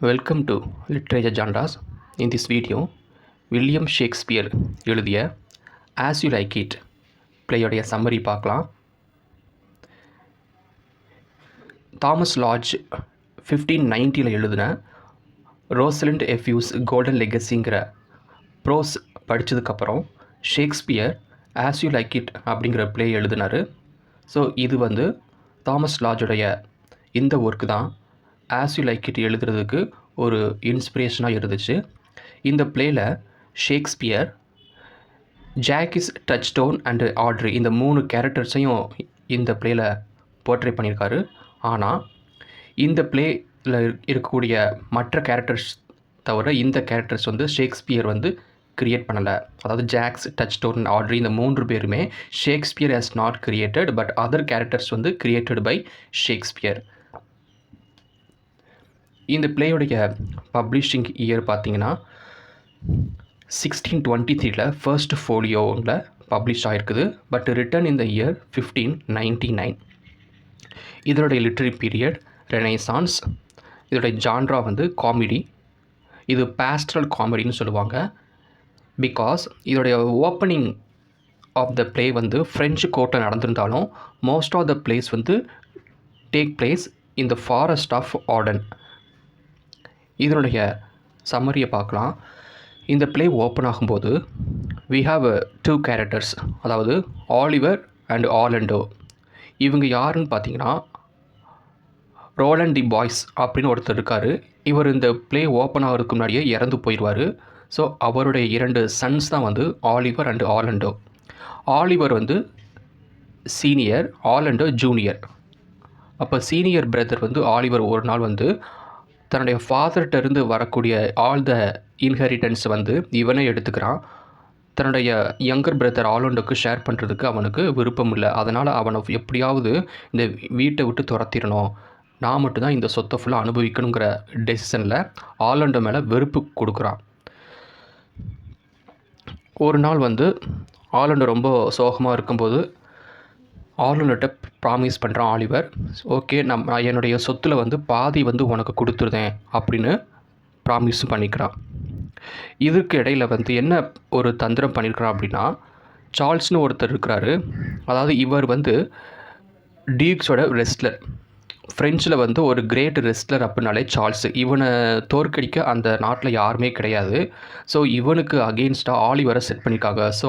Welcome to literature genres. In this video William Shakespeare எழுதிய as you like it பிளேயோடைய summary பார்க்கலாம். Thomas Lodge 1590 எழுதின Rosalind Euphues golden லெகசிங்கிற prose படித்ததுக்கப்புறம் Shakespeare as you like it அப்படிங்கிற play எழுதினார். So இது வந்து தாமஸ் லாட்ஜுடைய இந்த ஒர்க்கு தான் ஆஸ் யூ லைக் இட் எழுதுறதுக்கு ஒரு இன்ஸ்பிரேஷனாக இருந்துச்சு. இந்த பிளேயில் Shakespeare jockeys, touchstone and Audrey இந்த 3 கேரக்டர்ஸையும் இந்த பிளேயில் போர்ட்ரே பண்ணியிருக்காரு. ஆனால் இந்த பிளேயில் இருக்கக்கூடிய மற்ற கேரக்டர்ஸ் தவிர இந்த கேரக்டர்ஸ் வந்து ஷேக்ஸ்பியர் வந்து கிரியேட் பண்ணலை. அதாவது ஜாக்ஸ், டச்ஸ்டோன், ஆட்ரி இந்த 3 பேருமே Shakespeare has not created, but other characters வந்து கிரியேட்டட் பை ஷேக்ஸ்பியர். இந்த பிளேயோடைய பப்ளிஷிங் இயர் பார்த்தீங்கன்னா 1623 ஃபர்ஸ்ட் ஃபோலியோவில் பப்ளிஷ் ஆகிருக்குது. But written in the year 1599. இதனுடைய லிட்ரரி பீரியட் ரெனைசான்ஸ். இதோடைய ஜான்ரா வந்து காமெடி. இது பேஸ்ட்ரல் காமெடின்னு சொல்லுவாங்க. பிகாஸ் இதோடைய ஓப்பனிங் ஆஃப் த பிளே வந்து ஃப்ரெஞ்சு கோர்ட்டில் நடந்திருந்தாலும் மோஸ்ட் ஆஃப் த பிளேஸ் வந்து take place in the forest of Arden. இதனுடைய சம்மரியை பார்க்கலாம். இந்த பிளே ஓப்பன் ஆகும்போது வி ஹாவ் 2 கேரக்டர்ஸ், அதாவது ஆலிவர் அண்ட் ஆர்லண்டோ. இவங்க யாருன்னு பார்த்தீங்கன்னா ரோலண்ட் தி பாய்ஸ் அப்படின்னு ஒருத்தர் இருக்கார். இவர் இந்த பிளே ஓப்பன் ஆகிறதுக்கு முன்னாடியே இறந்து போயிடுவார். ஸோ அவருடைய 2 சன்ஸ் தான் வந்து ஆலிவர் அண்டு ஆர்லண்டோ. ஆலிவர் வந்து சீனியர், ஆர்லண்டோ ஜூனியர். அப்போ சீனியர் பிரதர் வந்து ஆலிவர் ஒரு நாள் வந்து தன்னுடைய ஃபாதர்கிட்டருந்து வரக்கூடிய ஆல் த இன்ஹெரிட்டன்ஸ் வந்து இவனே எடுத்துக்கிறான். தன்னுடைய யங்கர் பிரதர் ஆர்லண்டோக்கு ஷேர் பண்ணுறதுக்கு அவனுக்கு விருப்பம் இல்லை. அதனால் அவனை எப்படியாவது இந்த வீட்டை விட்டு துரத்திடணும், நான் மட்டும்தான் இந்த சொத்தை ஃபுல்லாக அனுபவிக்கணுங்கிற டெசிஷனில் ஆர்லண்டோ மேலே வெறுப்பு கொடுக்குறான். ஒரு நாள் வந்து ஆர்லண்டோ ரொம்ப சோகமாக இருக்கும்போது ஆர்லண்டோட்ட ப்ராமிஸ் பண்ணுறான் ஆலிவர், ஓகே நான் என்னுடைய சொத்தில் வந்து பாதி வந்து உனக்கு கொடுத்துருதேன் அப்படின்னு ப்ராமிஸும் பண்ணிக்கிறான். இதுக்கு இடையில் வந்து என்ன ஒரு தந்திரம் பண்ணியிருக்கிறான் அப்படின்னா, சார்ல்ஸ்னு ஒருத்தர் இருக்கிறாரு. அதாவது இவர் வந்து டியூக்ஸோட ரெஸ்லர். ஃப்ரெஞ்சில் வந்து ஒரு கிரேட் ரெஸ்லர் அப்படின்னாலே சார்ல்ஸு. இவனை தோற்கடிக்க அந்த நாட்டில் யாருமே கிடையாது. ஸோ இவனுக்கு அகெயின்ஸ்டாக ஆலிவரை செட் பண்ணியிருக்காங்க. ஸோ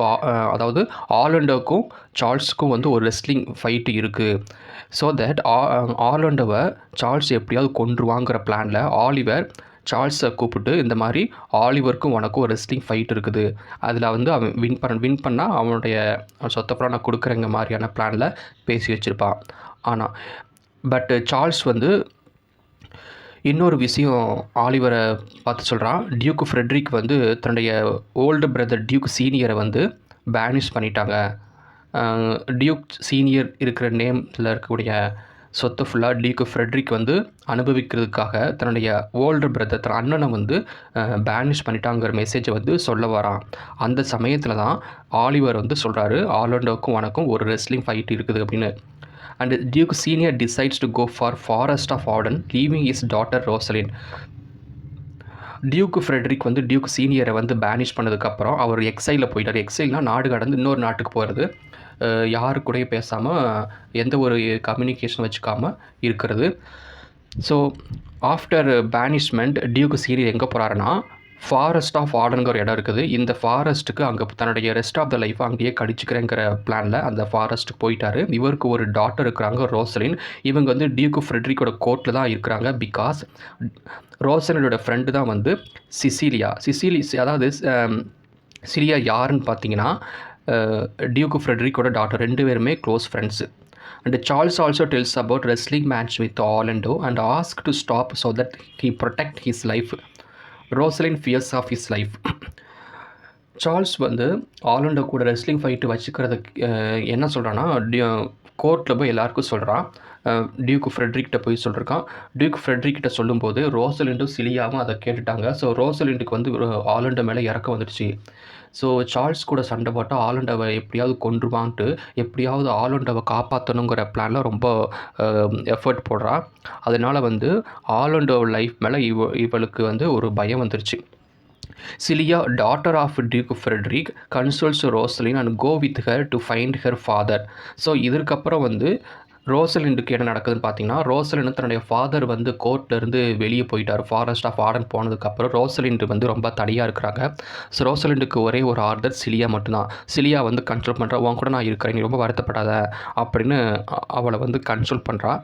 அதாவது ஆர்லண்டோக்கும் சார்ல்ஸுக்கும் வந்து ஒரு ரெஸ்லிங் ஃபைட்டு இருக்குது. ஸோ தட் ஆர்லண்டோவை சார்ல்ஸ் எப்படியாவது கொன்றுவாங்கிற பிளானில் ஆலிவர் சார்ல்ஸை கூப்பிட்டு இந்த மாதிரி ஆலிவருக்கும் உனக்கும் ஒரு ரெஸ்லிங் ஃபைட் இருக்குது, அதில் வந்து அவன் வின் பண்ணால் அவனுடைய சொத்தை நான் கொடுக்குறேங்க மாதிரியான பிளானில் பேசி வச்சுருப்பான். ஆனால் பட் சார்ல்ஸ் வந்து இன்னொரு விஷயம் ஆலிவரை பார்த்து சொல்கிறான். டியூக் ஃப்ரெட்ரிக் வந்து தன்னுடைய ஓல்டு பிரதர் டியூக் சீனியரை வந்து பேனிஷ் பண்ணிட்டாங்க. டியூக் சீனியர் இருக்கிற நேமில் இருக்கக்கூடிய சொத்தை ஃபுல்லாக டியூக் ஃப்ரெட்ரிக் வந்து அனுபவிக்கிறதுக்காக தன்னுடைய ஓல்டு பிரதர் தன் அண்ணனை வந்து பேனிஷ் பண்ணிட்டாங்கிற மெசேஜை வந்து சொல்ல வரான். அந்த சமயத்தில் தான் ஆலிவர் வந்து சொல்கிறாரு, ஆர்லண்டோக்கும் உனக்கும் ஒரு ரெஸ்லிங் ஃபைட் இருக்குது அப்படின்னு. And Duke Senior decides to go for Forest of Arden, leaving his daughter Rosalind. Duke Frederick வந்து டியூக் சீனியரை வந்து பேனிஷ் பண்ணதுக்கப்புறம் அவர் எக்ஸைலில் போயிட்டார். எக்ஸைல்னால் நாடு கடந்து இன்னொரு நாட்டுக்கு போகிறது, யாரு கூடயும் பேசாமல் எந்த ஒரு கம்யூனிகேஷன் வச்சுக்காமல் இருக்கிறது. ஸோ ஆஃப்டர் பேனிஷ்மெண்ட் டியூக் சீனியர் எங்கே போகிறாருன்னா ஃபாரஸ்ட் ஆஃப் ஆர்டனுங்கிற ஒரு இடம் இருக்குது. இந்த ஃபாரஸ்ட்டுக்கு அங்கே தன்னுடைய ரெஸ்ட் ஆஃப் த லைஃப் அங்கேயே கடிச்சிக்கிறேங்கிற பிளானில் அந்த ஃபாரஸ்ட்டுக்கு போயிட்டார். இவருக்கு ஒரு டாட்டர் இருக்கிறாங்க, ரோசலின். இவங்க வந்து டியூக் ஃப்ரெட்ரிக்கோட கோர்ட்டில் தான் இருக்கிறாங்க. பிகாஸ் ரோசலினோட ஃப்ரெண்டு தான் வந்து சிசிலியா. அதாவது சிலியா யாருன்னு பார்த்தீங்கன்னா டியூக் ஃப்ரெட்ரிக்கோட டாட்டர். 2 பேருமே close friends. And Charles also tells about wrestling match with Orlando and asks to stop so that he protect his life. Rosalind fears of his life. Charles வந்து Orlando கூட wrestling fight வச்சுக்கிறதுக்கு என்ன சொல்கிறான்னா கோர்ட்டில் போய் எல்லாருக்கும் சொல்கிறான், டியூக் ஃப்ரெட்ரிக்கிட்ட போய் சொல்லியிருக்கான். டியூக் ஃப்ரெட்ரிக்கிட்ட சொல்லும்போது ரோசலிண்டும் சிலியாவும் அதை கேட்டுட்டாங்க. ஸோ ரோசலிண்டுக்கு வந்து ஆலண்டோ மேலே இறக்கம் வந்துடுச்சு. ஸோ சார்ல்ஸ் கூட சண்டை போட்டால் ஆலண்டோவை எப்படியாவது கொன்றுவான்ட்டு எப்படியாவது ஆலண்டோவை காப்பாற்றணுங்கிற பிளானில் ரொம்ப எஃபர்ட் போடுறான். அதனால் வந்து ஆலண்டோ லைஃப் மேலே இவளுக்கு வந்து ஒரு பயம் வந்துருச்சு. Celia, daughter of Duke Frederick, consoles Rosalind and go with her to find her father. So இதற்கப்புறம் வந்து ரோசலிண்டுக்கு என்ன நடக்குதுன்னு பார்த்தீங்கன்னா, ரோசலிண்ட் தன்னுடைய ஃபாதர் வந்து கோர்ட்லேருந்து வெளியே போயிட்டார். ஃபாரஸ்ட் ஆஃப் ஆர்டன் போனதுக்கப்புறம் ரோசலிண்டு வந்து ரொம்ப தனியாக இருக்கிறாங்க. ஸோ ரோசலிண்டுக்கு ஒரே ஒரு ஆர்டர் சிலியா மட்டும்தான். சிலியா வந்து கன்சோல் பண்ணுறா, உன் கூட நான் இருக்கிறேன், நீ ரொம்ப வருத்தப்படாத அப்படின்னு அவளை வந்து கன்சோல் பண்ணுறா.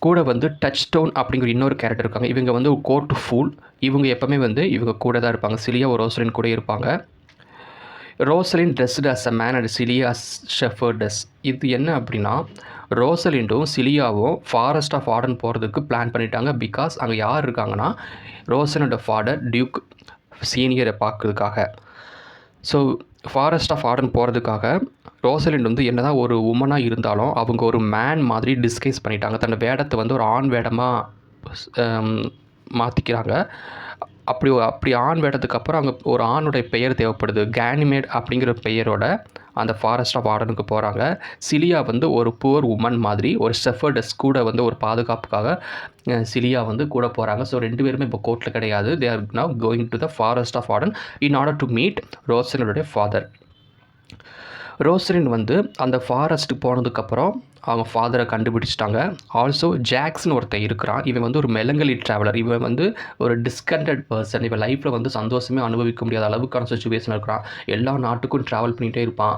கூட வந்து டச் ஸ்டோன் அப்படிங்கிற இன்னொரு கேரக்டர் இருக்காங்க. இவங்க வந்து கோர்ட் ஃபூல். இவங்க எப்போவுமே வந்து இவங்க கூட தான் இருப்பாங்க. சிலியா ஒரு ரோசலின் கூட இருப்பாங்க. Rosalind dressed as a man and Celia as shepherdess. இது என்ன அப்படின்னா, ரோசலிண்டும் சிலியாவும் ஃபாரஸ்ட் ஆஃப் ஆர்டன் போகிறதுக்கு பிளான் பண்ணிட்டாங்க. பிகாஸ் அங்கே யார் இருக்காங்கன்னா, ரோசலினோட ஃபாதர் டியூக் சீனியரை பார்க்கறதுக்காக. ஸோ ஃபாரஸ்ட் ஆஃப் ஆர்டன் போகிறதுக்காக ரோசலிண்ட் வந்து என்ன தான் ஒரு உமனாக இருந்தாலும் அவங்க ஒரு மேன் மாதிரி டிஸ்கைஸ் பண்ணிட்டாங்க. தன்னோட வேடத்தை வந்து ஒரு ஆண் வேடமாக மாற்றிக்கிறாங்க. அப்படி ஆண் வேடத்துக்கு அப்புறம் அங்கே ஒரு ஆணுடைய பெயர் தேவைப்படுது. கேனிமேட் அப்படிங்கிற பெயரோட அந்த ஃபாரஸ்ட் ஆஃப் ஆர்டனுக்கு போகிறாங்க. சிலியா வந்து ஒரு புவர் உமன் மாதிரி ஒரு ஷெஃபர்டஸ் கூட வந்து ஒரு பாதுகாப்புக்காக சிலியா வந்து கூட போகிறாங்க. ஸோ 2 பேருமே இப்போ கோர்ட்டில் கிடையாது. They are now going to the forest of Arden in order to meet ரோசலினுடைய ஃபாதர். ரோசலின் வந்து அந்த ஃபாரஸ்ட்டுக்கு போனதுக்கப்புறம் அவங்க ஃபாதரை கண்டுபிடிச்சிட்டாங்க. ஆல்சோ ஜாக்ஸ்னு ஒருத்தன் இருக்கிறான். இவன் வந்து ஒரு மெலங்கலி ட்ராவலர். இவன் வந்து ஒரு டிஸ்கண்டட் பர்சன். இவன் லைஃப்பில் வந்து சந்தோஷமே அனுபவிக்க முடியாத அளவுக்கான சுச்சுவேஷன் இருக்கிறான். எல்லா நாட்டுக்கும் ட்ராவல் பண்ணிகிட்டே இருப்பான்.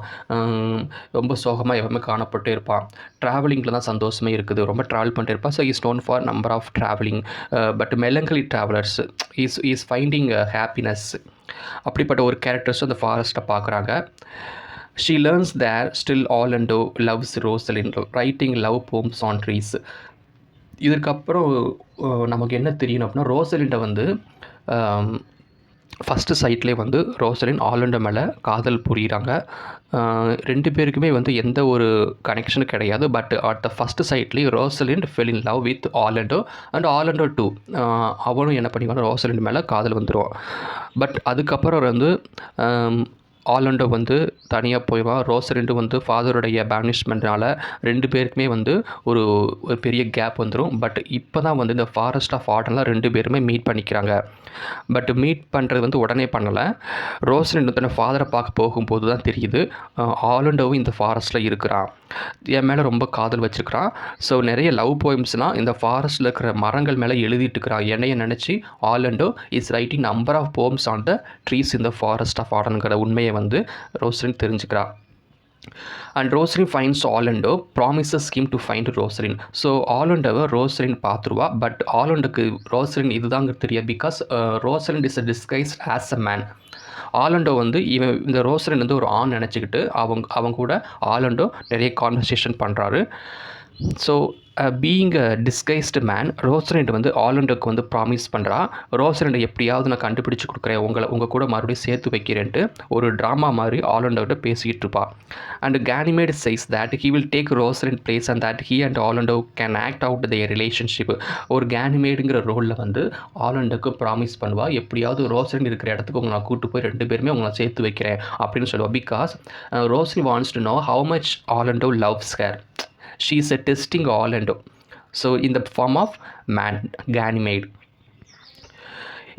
ரொம்ப சோகமாக எப்பவுமே காணப்பட்டே இருப்பான். ட்ராவலிங்கில் தான் சந்தோஷமே இருக்குது. ரொம்ப ட்ராவல் பண்ணிட்டே இருப்பான். So is known for number of travelling. But melancholy travellers is finding happiness. அப்படிப்பட்ட ஒரு கேரக்டர்ஸும் அந்த ஃபாரஸ்ட்டை பார்க்குறாங்க. She learns that still Orlando loves Rosalind, writing love poems on trees. இதற்கப்புறம் நமக்கு என்ன தெரியணும் அப்படின்னா, ரோசலிண்டை வந்து ஃபஸ்ட்டு சைட்லேயே வந்து ரோசலின் ஆர்லாண்டோ மேலே காதல் புரிகிறாங்க. 2 பேருக்குமே வந்து எந்த ஒரு கனெக்ஷனும் கிடையாது. பட் அட் த ஃபஸ்ட்டு சைட்லேயே Rosalind fell in love with Orlando and Orlando too. அவனும் என்ன பண்ணிக்குவாங்க, ரோசலிண்ட் மேலே காதல் வந்துடுவான். பட் அதுக்கப்புறம் வந்து ஆர்லாண்டோ வந்து தனியாக போய்வான். ரோசலிண்டும் வந்து ஃபாதருடைய பேனிஷ்மெண்ட்னால 2 பேருக்குமே வந்து ஒரு பெரிய கேப் வந்துடும். பட் இப்போ தான் வந்து இந்த ஃபாரஸ்ட் ஆஃப் ஆர்டனில் 2 பேருமே மீட் பண்ணிக்கிறாங்க. பட் மீட் பண்ணுறது வந்து உடனே பண்ணலை. ரோசலிண்ட் தன்னை ஃபாதரை பார்க்க போகும்போது தான் தெரியுது ஆர்லாண்டோவும் இந்த ஃபாரஸ்ட்டில் இருக்கிறான், என் மேலே ரொம்ப காதல் வச்சுருக்கிறான். ஸோ நிறைய லவ் போயம்ஸ்லாம் இந்த ஃபாரஸ்ட்டில் இருக்கிற மரங்கள் மேலே எழுதிட்டு இருக்கிறான். என்னைய நினச்சி Orlando is writing number of poems on the trees இந்த ஃபாரஸ்ட் ஆஃப் ஆர்டனுங்கிற உண்மையை வந்து ரோசலின் தெரிஞ்சுக்கிறா. And Rosalind finds Orlando, promises him to find Rosalind. So ஆர்லாண்டோவை ரோசலின் பார்த்துருவா. பட் ஆர்லாண்டோக்கு ரோசலின் இதுதாங்க தெரியாது. Because Rosalind is a disguise as a man. Orlando வந்து இவன் இந்த ரோசலின் வந்து ஒரு ஆண் நினச்சிக்கிட்டு அவங்க கூட ஆர்லாண்டோ நிறைய கான்வர்சேஷன் பண்ணுறாரு. So being a disguised man, Rosalind வந்து ஆர்லாண்டோக்கு வந்து ப்ராமிஸ் பண்ணுறா. ரோசலிண்டை எப்படியாவது நான் கண்டுபிடிச்சி கொடுக்குறேன், உங்கள் கூட மறுபடியும் சேர்த்து வைக்கிறேன்ட்டு ஒரு ட்ராமா மாதிரி ஆர்லாண்டோட பேசிக்கிட்டு இருப்பா. And Ganymede size that he will take Rosalind place and that he and Orlando can act out the relationship. ஒரு கேனிமேடுங்கிற ரோலில் வந்து ஆர்லாண்டோக்கு ப்ராமிஸ் பண்ணுவா, எப்படியாவது ரோசலிண்ட் இருக்கிற இடத்துக்கு உங்களை நான் கூப்பிட்டு போய் 2 பேருமே உங்களை சேர்த்து வைக்கிறேன் அப்படின்னு சொல்லுவாள். Because Rosalind wants to know how much Orlando loves her. She is a testing Orlando. So in the form of man, Ganymede.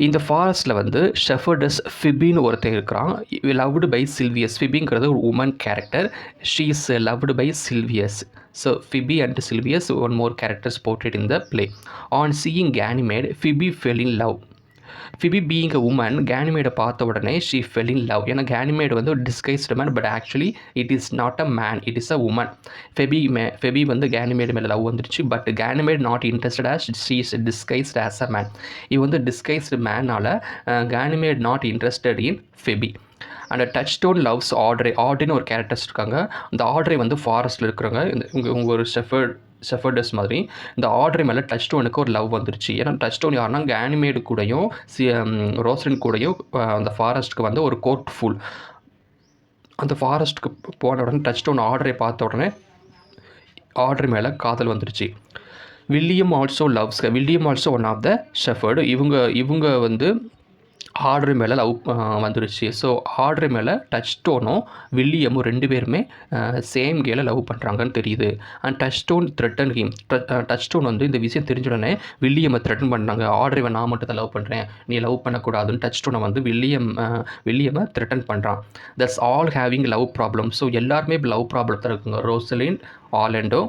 இந்த ஃபாரஸ்ட்டில் வந்து ஷெஃபர்டஸ் ஃபிபின்னு ஒருத்தர் இருக்கிறான். Loved by Silvius. ஃபிபிங்கிறது ஒரு woman character. She is loved by Silvius. So Phoebe and Silvius one more characters portrayed in the play. On seeing Ganymede, Phoebe fell in love. Phoebe being a woman, கேனிமேடை பார்த்த உடனே she fell in love. ஏன்னா Ganymede வந்து ஒரு disguised man, but actually it is not a man, it is a woman. Phoebe வந்து Ganymede மேலே love வந்துருச்சு. But Ganymede not interested as she is disguised as a man. இது வந்து disguised மேனால் Ganymede not interested in Phoebe. And Touchstone loves Audrey. ஆட்ரேன்னு ஒரு characters இருக்காங்க. அந்த ஆட்ரே வந்து ஃபாரஸ்ட்டில் இருக்கிறவங்க. உங்கள் ஒரு ஷெஃபர்டஸ் மாதிரி இந்த ஆட்ரே மேலே டச் ஸ்டோனுக்கு ஒரு லவ் வந்துருச்சு. ஏன்னா டச் ஸ்டோன் யாருன்னா கேனிமேடு கூடயும் ரோசலின் கூடயும் அந்த ஃபாரஸ்ட்டுக்கு வந்து ஒரு கோர்ட் ஃபுல். அந்த ஃபாரஸ்ட்டுக்கு போன உடனே டச் ஸ்டோன் ஆட்ரே பார்த்த உடனே ஆட்ரே மேலே காதல் வந்துருச்சு. William also one of the shepherd. இவங்க வந்து ஆட்ரி மேலே லவ் வந்துருச்சு. ஸோ ஆட்ரி மேலே டச்ஸ்டோனும் வில்லியமும் 2 பேருமே சேம் கேலை லவ் பண்ணுறாங்கன்னு தெரியுது. And Touchstone threaten him. Touchstone வந்து இந்த விஷயம் தெரிஞ்ச உடனே வில்லியமை த்ரெட்டன் பண்ணாங்க. ஆட்ரிவை நான் மட்டும் தான் லவ் பண்ணுறேன், நீ லவ் பண்ணக்கூடாதுன்னு டச்ஸ்டோனை வந்து வில்லியமை த்ரெட்டன் பண்ணுறான். That's all having love problem. So எல்லாருமே லவ் ப்ராப்ளத்தில் இருக்குங்க. Rosalind, Orlando,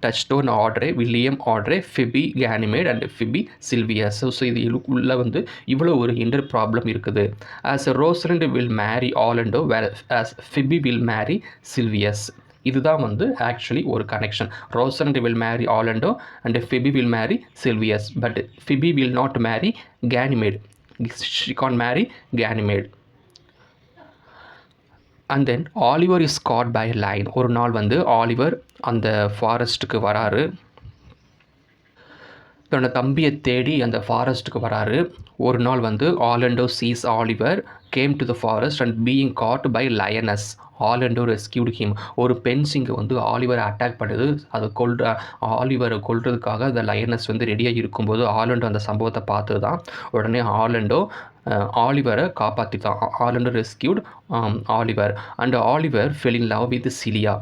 Touchstone, Audrey, William Audrey, Phoebe Ganymede and Phoebe Silvius. So இது உள்ள வந்து இவ்வளோ ஒரு இன்டர் ப்ராப்ளம் இருக்குது. As Rosalind will marry Orlando, where as Phoebe will marry Silvius. இதுதான் வந்து ஆக்சுவலி ஒரு connection. Rosalind will marry Orlando and Phoebe will marry Silvius. But Phoebe will not marry Ganymede. She Khan Mary Ganymede. And then Oliver is caught by lion. ஒரு நாள் வந்து Oliver அந்த ஃபாரஸ்ட்டுக்கு வராரு. தன்னோட தம்பியை தேடி அந்த ஃபாரஸ்ட்டுக்கு வராரு. ஒரு நாள் வந்து Orlando sees Oliver came to the forest and being caught by lioness. Orlando rescued him. ஒரு பெண் சிங்கம் வந்து ஆலிவரை அட்டாக் பண்ணுது. அது ஆலிவரை கொல்றதுக்காக அந்த லயனஸ் வந்து ரெடியாக இருக்கும்போது ஆலண்டோ அந்த சம்பவத்தை பார்த்து தான் உடனே ஆலண்டோ ஆலிவரை காப்பாற்றிட்டான். Orlando rescued Oliver and Oliver fell in love with Celia.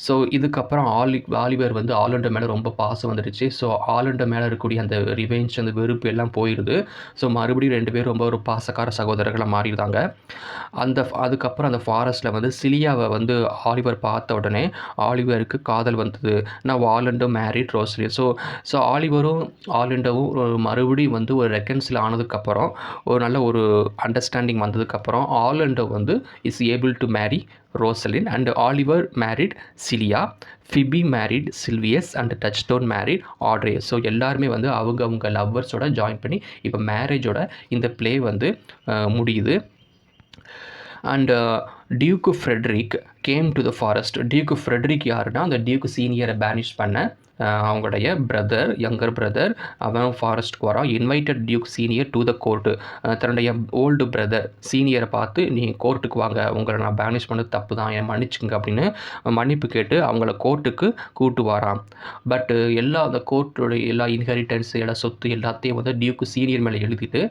So இதுக்கப்புறம் ஆலிவர் வந்து ஆலண்டோ மேலே ரொம்ப பாசம் வந்துடுச்சு. ஸோ ஆலண்டோ மேலே இருக்கக்கூடிய அந்த ரிவெஞ்ச், அந்த வெறுப்பு எல்லாம் போயிடுது. ஸோ மறுபடியும் 2 பேரும் ரொம்ப ஒரு பாசக்கார சகோதரர்களை மாறிடுறாங்க. அதுக்கப்புறம் அந்த ஃபாரஸ்ட்டில் வந்து சிலியாவை வந்து ஆலிவர் பார்த்த உடனே ஆலிவருக்கு காதல் வந்தது. நான் ஆலண்டோ மேரிட் ரோசலி. ஸோ ஆலிவரும் ஆலண்டோவும் மறுபடியும் வந்து ஒரு ரெக்கன்சில் ஆனதுக்கப்புறம் ஒரு நல்ல ஒரு அண்டர்ஸ்டாண்டிங் வந்ததுக்கப்புறம் ஆலண்டோ வந்து is able to marry Rosalind and Oliver married Celia. Phoebe married Silvius and Touchstone married Audrey. So எல்லாருமே வந்து அவங்க லவ்வர்ஸோட ஜாயின் பண்ணி இப்போ மேரேஜோட இந்த ப்ளே வந்து முடியுது. And Duke Frederick came to the forest. Duke Frederick யாருன்னா அந்த டியூக்கு சீனியரை பேனிஷ் பண்ண அவங்களுடைய யங்கர் பிரதர். அவன் ஃபாரஸ்ட்டுக்கு வரான். Invited Duke senior to the court. தன்னுடைய ஓல்டு பிரதர் சீனியரை பார்த்து நீ கோர்ட்டுக்கு வாங்க, உங்களை நான் பேனிஷ் பண்ணது தப்பு தான், என் மன்னிச்சுங்க அப்படின்னு மன்னிப்பு கேட்டு அவங்கள கோர்ட்டுக்கு கூட்டு வரான். பட்டு அந்த கோர்ட்டோடைய எல்லா இன்ஹெரிட்டன்ஸ், எல்லா சொத்து எல்லாத்தையும் வந்து டியூக்கு சீனியர் மேலே எழுதிட்டு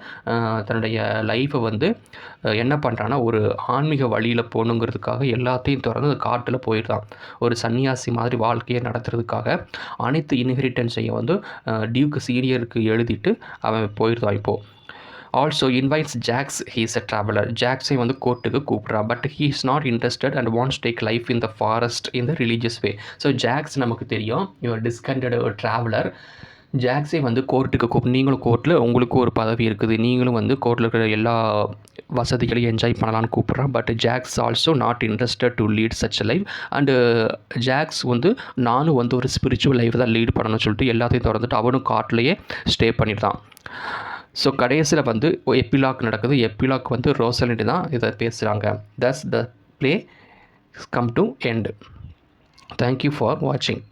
தன்னுடைய லைஃப்பை வந்து என்ன பண்ணுறான்னா ஒரு ஆன்மீக வழியில் போகணுங்கிறதுக்காக எல்லாத்தையும் திறந்து அந்த காட்டில் போயிடுறான். ஒரு சன்னியாசி மாதிரி வாழ்க்கையை நடத்துறதுக்காக அனைத்து இன்ஹெரிட்டன்ஸையும் வந்து டியூக்கு சீனியருக்கு எழுதிட்டு அவன் போயிடுறான். இப்போது also invites Jaques. He is a traveller. ஜாக்ஸை வந்து கோர்ட்டுக்கு கூப்பிட்றான். But he is not interested and wants take life in the forest in the religious way. So Jaques நமக்கு தெரியும், இவர் டிஸ்கண்டட் ஒரு ட்ராவலர். ஜாக்ஸை வந்து கோர்ட்டுக்கு நீங்களும் கோர்ட்டில் உங்களுக்கு ஒரு பதவி இருக்குது, நீங்களும் வந்து கோர்ட்டில் இருக்கிற எல்லா வசதிகளையும் என்ஜாய் பண்ணலான்னு கூப்பிட்றான். But Jaques also not interested to lead such life. And Jaques வந்து நானும் வந்து ஒரு ஸ்பிரிச்சுவல் லைஃப் தான் லீட் பண்ணணும்னு சொல்லிட்டு எல்லாத்தையும் திறந்துட்டு அவனும் காட்டிலேயே ஸ்டே பண்ணிட்டான். ஸோ கடைசியில் வந்து எப்பிலாக் நடக்குது. எப்பிலாக் வந்து ரோசலிண்ட் தான் இதை பேசுகிறாங்க. Thus the play come to end. Thank you for வாட்சிங்.